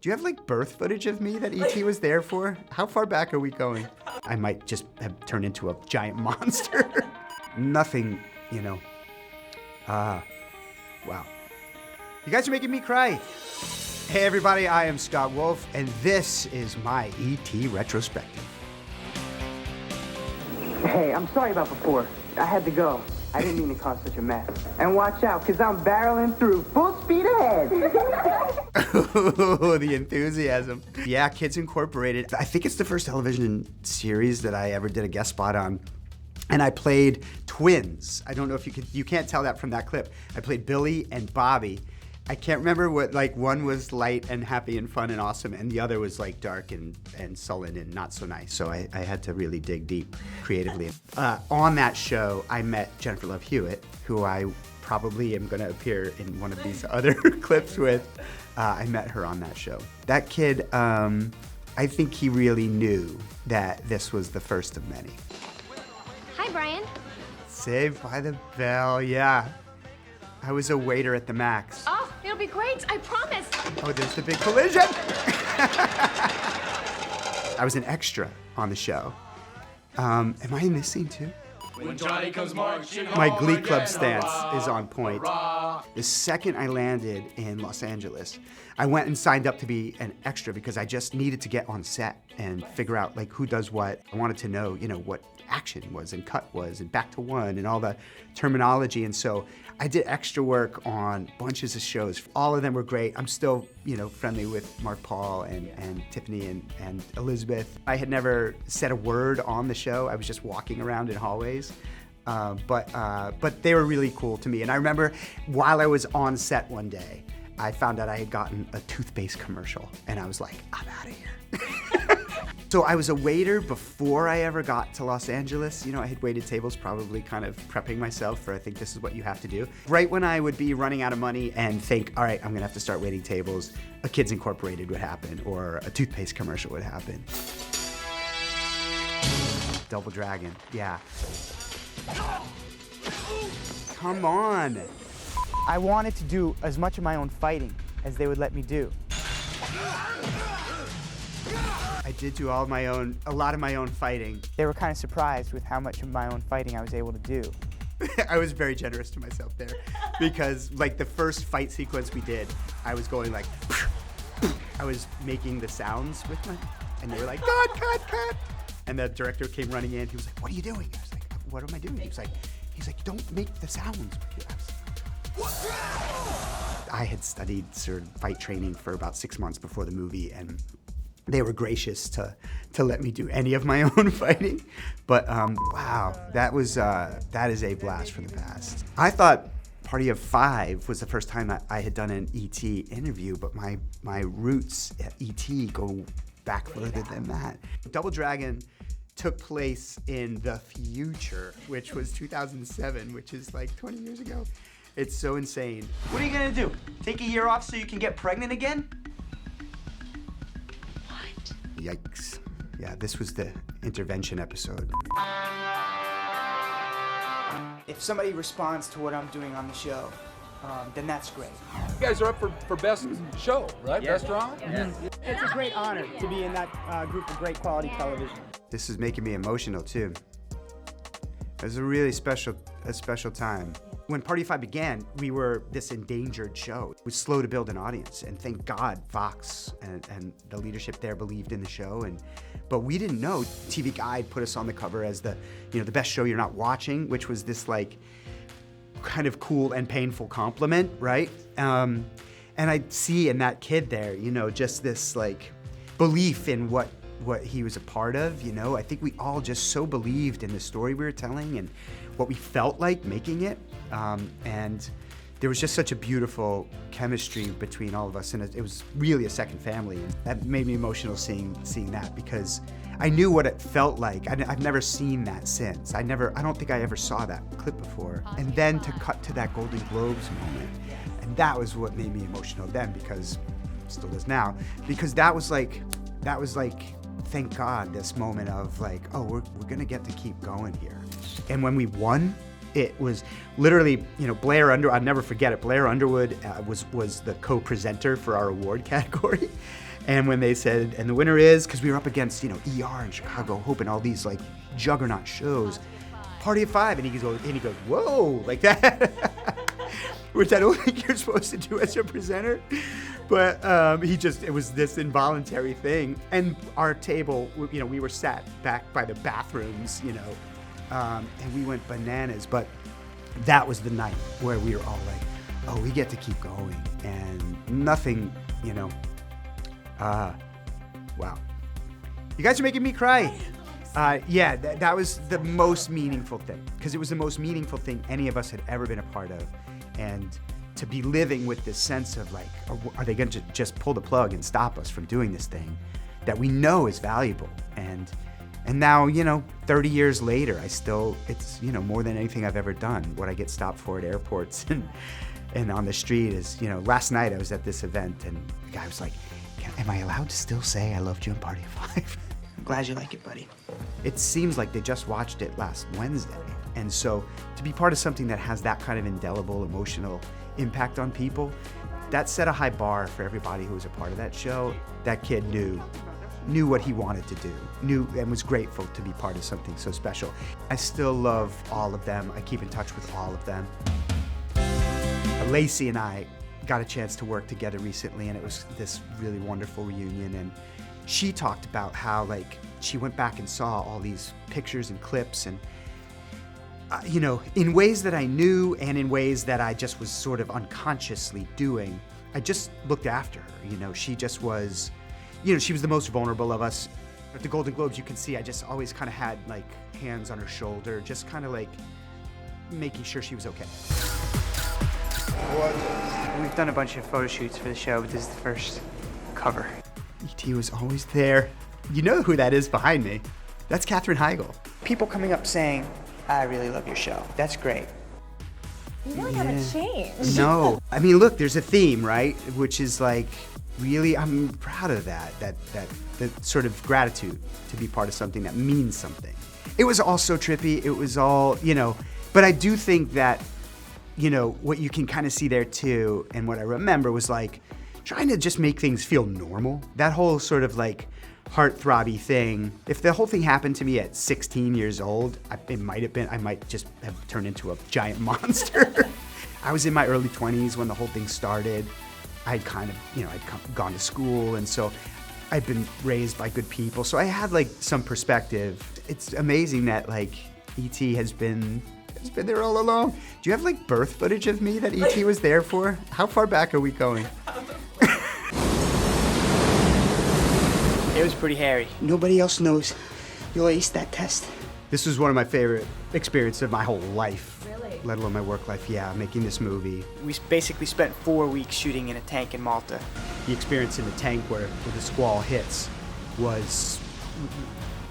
Do you have like birth footage of me that E.T. was there for? How far back are we going? I might just have turned into a giant monster. Nothing, you know. Wow. You guys are making me cry. Hey everybody, I am Scott Wolf, and this is my E.T. retrospective. Hey, I'm sorry about before. I had to go. I didn't mean to cause such a mess. And watch out, because I'm barreling through full speed ahead. Oh, the enthusiasm. Yeah, Kids Incorporated. I think it's the first television series that I ever did a guest spot on. And I played twins. I don't know if you can't tell that from that clip. I played Billy and Bobby. I can't remember what, like, one was light and happy and fun and awesome, and the other was like dark and sullen and not so nice. So I had to really dig deep creatively. On that show, I met Jennifer Love Hewitt, who I probably am gonna appear in one of these other clips with. I met her on that show. That kid, I think he really knew that this was the first of many. Hi, Brian. Saved by the Bell, yeah. I was a waiter at the Max. Oh, it'll be great, I promise. Oh, there's the big collision. I was an extra on the show. Am I in this scene too? When Johnny comes marching My home Glee Club again, stance hurrah, is on point. hurrah. The second I landed in Los Angeles, I went and signed up to be an extra because I just needed to get on set and figure out like who does what. I wanted to know, you know, what action was and cut was and back to one and all the terminology. And so I did extra work on bunches of shows. All of them were great. I'm still, you know, friendly with Mark Paul and Tiffany and Elizabeth. I had never said a word on the show. I was just walking around in hallways. But they were really cool to me. And I remember while I was on set one day, I found out I had gotten a toothpaste commercial, and I was like, I'm out of here. So I was a waiter before I ever got to Los Angeles. You know, I had waited tables, probably kind of prepping myself for, I think this is what you have to do. Right when I would be running out of money and think, all right, I'm gonna have to start waiting tables, a Kids Incorporated would happen, or a toothpaste commercial would happen. Double Dragon, yeah. Come on. I wanted to do as much of my own fighting as they would let me do. I did do a lot of my own fighting. They were kind of surprised with how much of my own fighting I was able to do. I was very generous to myself there because like the first fight sequence we did, I was going like, I was making the sounds with my, and they were like, cut. And the director came running in, he was like, what are you doing? I was like, what am I doing? He's like, don't make the sounds with your I had studied sort of fight training for about 6 months before the movie, and they were gracious to let me do any of my own fighting. But wow, that is a blast from the past. I thought Party of Five was the first time I had done an E.T. interview, but my roots at E.T. go back further than that. Double Dragon took place in the future, which was 2007, which is like 20 years ago. It's so insane. What are you gonna do? Take a year off so you can get pregnant again? What? Yikes. Yeah, this was the intervention episode. If somebody responds to what I'm doing on the show, then that's great. You guys are up for best show, right? Best drama? It's a great honor to be in that group of great quality television. This is making me emotional too. It was a really special time. When Party of Five began, we were this endangered show. It was slow to build an audience, and thank God Fox and the leadership there believed in the show. But we didn't know. TV Guide put us on the cover as the best show you're not watching, which was this like kind of cool and painful compliment, right? And I see in that kid there, you know, just this like belief in what he was a part of, you know. I think we all just so believed in the story we were telling and what we felt like making it. And there was just such a beautiful chemistry between all of us, and it was really a second family. And that made me emotional seeing that, because I knew what it felt like. I've never seen that since. I don't think I ever saw that clip before. And then to cut to that Golden Globes moment, and that was what made me emotional then, because it still is now, because that was like, thank God, this moment of like, oh, we're gonna get to keep going here. And when we won, it was literally, you know, Blair Underwood, I'll never forget it, Blair Underwood was the co-presenter for our award category. And when they said, and the winner is, because we were up against, you know, ER in Chicago, hoping all these like juggernaut shows, Party of Five, and he goes, whoa, like that, which I don't think you're supposed to do as a presenter, but it was this involuntary thing. And our table, you know, we were sat back by the bathrooms, you know, and we went bananas, but that was the night where we were all like, oh, we get to keep going, and nothing, you know, wow. You guys are making me cry. Yeah, that was the most meaningful thing, because it was the most meaningful thing any of us had ever been a part of. And to be living with this sense of like, are they going to just pull the plug and stop us from doing this thing that we know is valuable? And now, you know, 30 years later, it's, you know, more than anything I've ever done. What I get stopped for at airports and on the street is, you know, last night I was at this event and the guy was like, am I allowed to still say I loved you in Party of Five? I'm glad you like it, buddy. It seems like they just watched it last Wednesday. And so to be part of something that has that kind of indelible emotional impact on people, that set a high bar for everybody who was a part of that show. That kid knew what he wanted to do, knew and was grateful to be part of something so special. I still love all of them. I keep in touch with all of them. Lacey and I got a chance to work together recently, and it was this really wonderful reunion. And she talked about how, like, she went back and saw all these pictures and clips, and you know, in ways that I knew and in ways that I just was sort of unconsciously doing, I just looked after her. You know, she just was, you know, she was the most vulnerable of us. At the Golden Globes, you can see I just always kind of had like hands on her shoulder, just kind of like making sure she was okay. We've done a bunch of photo shoots for the show, but this is the first cover. E.T. was always there. You know who that is behind me? That's Katherine Heigl. People coming up saying, I really love your show. That's great. You really haven't changed. No. I mean, look, there's a theme, right? Which is like, really, I'm proud of that sort of gratitude to be part of something that means something. It was all so trippy. It was all, you know, but I do think that, you know, what you can kind of see there too, and what I remember was like, trying to just make things feel normal. That whole sort of like heartthrobby thing. If the whole thing happened to me at 16 years old, I might just have turned into a giant monster. I was in my early 20s when the whole thing started. I'd kind of, you know, gone to school, and so I'd been raised by good people. So I had like some perspective. It's amazing that like E.T. has been there all along. Do you have like birth footage of me that E.T. was there for? How far back are we going? It was pretty hairy. Nobody else knows you'll ace that test. This was one of my favorite experiences of my whole life. Really? Let alone my work life, yeah, making this movie. We basically spent 4 weeks shooting in a tank in Malta. The experience in the tank where the squall hits was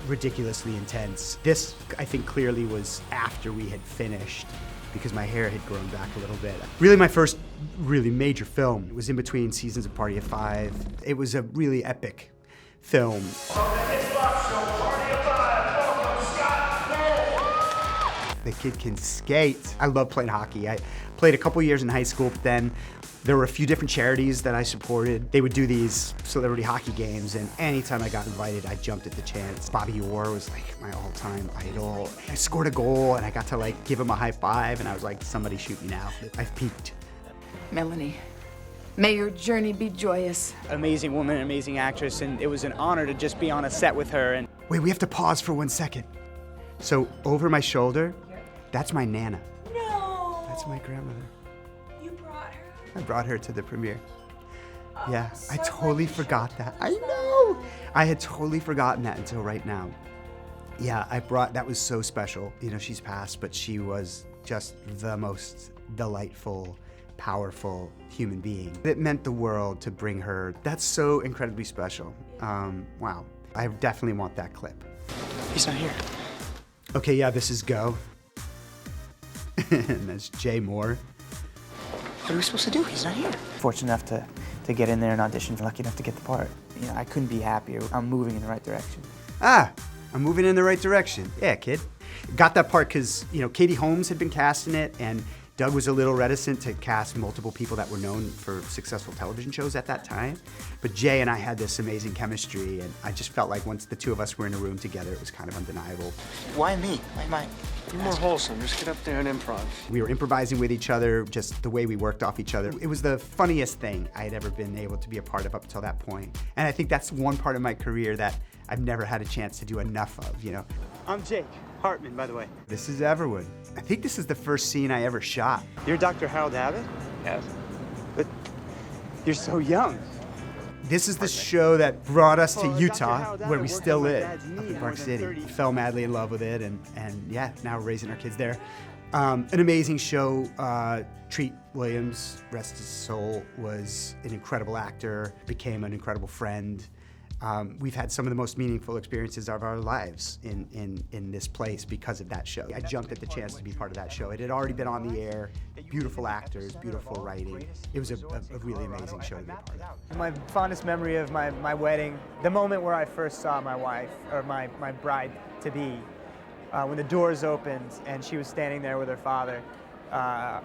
ridiculously intense. This, I think, clearly was after we had finished, because my hair had grown back a little bit. Really my first really major film. It was in between seasons of Party of Five. It was a really epic film. The kid can skate. I love playing hockey. I played a couple years in high school, but then there were a few different charities that I supported. They would do these celebrity hockey games, and anytime I got invited, I jumped at the chance. Bobby Orr was like my all-time idol. I scored a goal, and I got to like give him a high five, and I was like, somebody shoot me now. I've peaked. Melanie, may your journey be joyous. Amazing woman, amazing actress, and it was an honor to just be on a set with her. And Wait, we have to pause for 1 second. So over my shoulder, that's my Nana. No. That's my grandmother. You brought her. I brought her to the premiere. Yeah, so I totally glad forgot that. I know. I had totally forgotten that until right now. Yeah, that was so special. You know, she's passed, but she was just the most delightful, powerful human being. It meant the world to bring her. That's so incredibly special. Wow. I definitely want that clip. he's not here. Okay, yeah, this is Go. And that's Jay Moore. What are we supposed to do? He's not here. Fortunate enough to get in there and audition. Lucky enough to get the part. You know, I couldn't be happier. I'm moving in the right direction. Ah, I'm moving in the right direction. Yeah, kid. Got that part because, you know, Katie Holmes had been casting it, and Doug was a little reticent to cast multiple people that were known for successful television shows at that time. But Jay and I had this amazing chemistry, and I just felt like once the two of us were in a room together, it was kind of undeniable. Why me? Why am I? Be more wholesome. Just get up there and improv. We were improvising with each other, just the way we worked off each other. It was the funniest thing I had ever been able to be a part of up until that point. And I think that's one part of my career that I've never had a chance to do enough of, you know. I'm Jake Hartman, by the way. This is Everwood. I think this is the first scene I ever shot. You're Dr. Harold Abbott? Yes. But you're so young. This is the show that brought us to Dr. Utah, Harold where Abbott we worked still on my live, dad's up knee in more Park than City. 30 Fell madly in love with it, and yeah, now we're raising our kids there. An amazing show. Treat Williams, rest his soul, was an incredible actor, became an incredible friend. We've had some of the most meaningful experiences of our lives in this place because of that show. I jumped at the chance to be part of that show. It had already been on the air, beautiful actors, beautiful writing. It was a really amazing show to be a part of. My fondest memory of my wedding, the moment where I first saw my wife, or my bride-to-be, when the doors opened and she was standing there with her father. I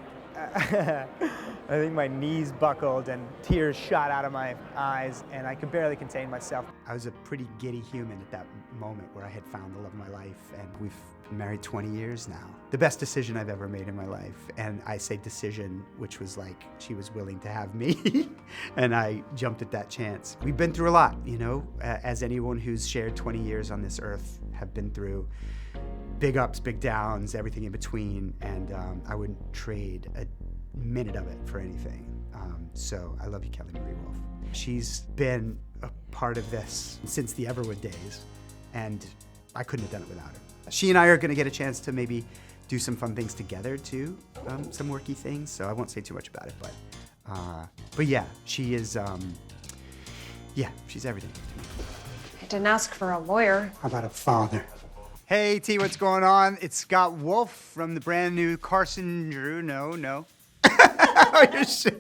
think my knees buckled and tears shot out of my eyes, and I could barely contain myself. I was a pretty giddy human at that moment where I had found the love of my life, and we've been married 20 years now. The best decision I've ever made in my life, and I say decision, which was like she was willing to have me, and I jumped at that chance. We've been through a lot, you know, as anyone who's shared 20 years on this earth have been through. Big ups, big downs, everything in between, and I wouldn't trade a minute of it for anything. So I love you, Kelly Marie Wolf. She's been a part of this since the Everwood days, and I couldn't have done it without her. She and I are gonna get a chance to maybe do some fun things together too, some worky things, so I won't say too much about it, but yeah, she is, yeah, she's everything to me. I didn't ask for a lawyer. How about a father? Hey, T, what's going on? It's Scott Wolf from the brand new Carson Drew. No. Your show.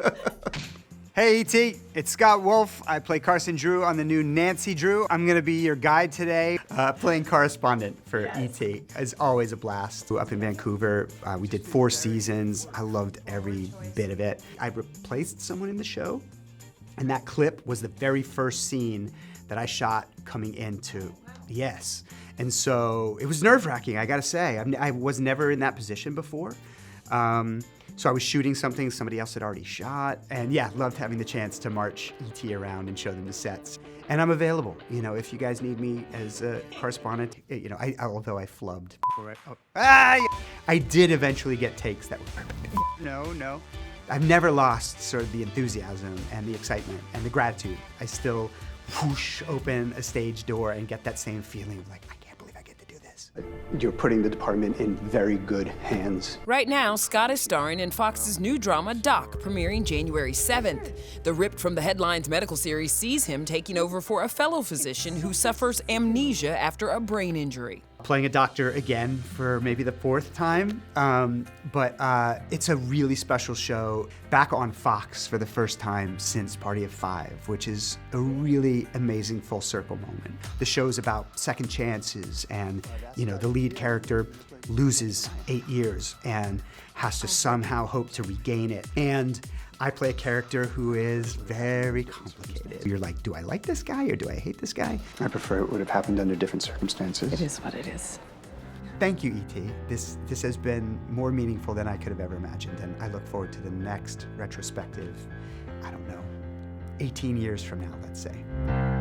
Hey, T, it's Scott Wolf. I play Carson Drew on the new Nancy Drew. I'm gonna be your guide today, playing correspondent for E.T. It's always a blast. Up in Vancouver, we did 4 seasons. I loved every bit of it. I replaced someone in the show, and that clip was the very first scene that I shot coming into Yes. And so it was nerve-wracking, I gotta say. I was never in that position before. So I was shooting something somebody else had already shot. And yeah, loved having the chance to march E.T. around and show them the sets. And I'm available, you know, if you guys need me as a correspondent, you know, although I flubbed before I did eventually get takes that were perfect. No. I've never lost sort of the enthusiasm and the excitement and the gratitude. I still whoosh open a stage door and get that same feeling of like, I can't believe I get to do this. You're putting the department in very good hands. Right now, Scott is starring in Fox's new drama, Doc, premiering January 7th. The ripped from the headlines medical series sees him taking over for a fellow physician who suffers amnesia after a brain injury. Playing a doctor again for maybe the 4th time, but it's a really special show. Back on Fox for the first time since Party of 5, which is a really amazing full circle moment. The show's about second chances, and you know, the lead character loses 8 years and has to somehow hope to regain it. And I play a character who is very complicated. You're like, do I like this guy or do I hate this guy? I prefer it would have happened under different circumstances. It is what it is. Thank you, E.T. This has been more meaningful than I could have ever imagined, and I look forward to the next retrospective, I don't know, 18 years from now, let's say.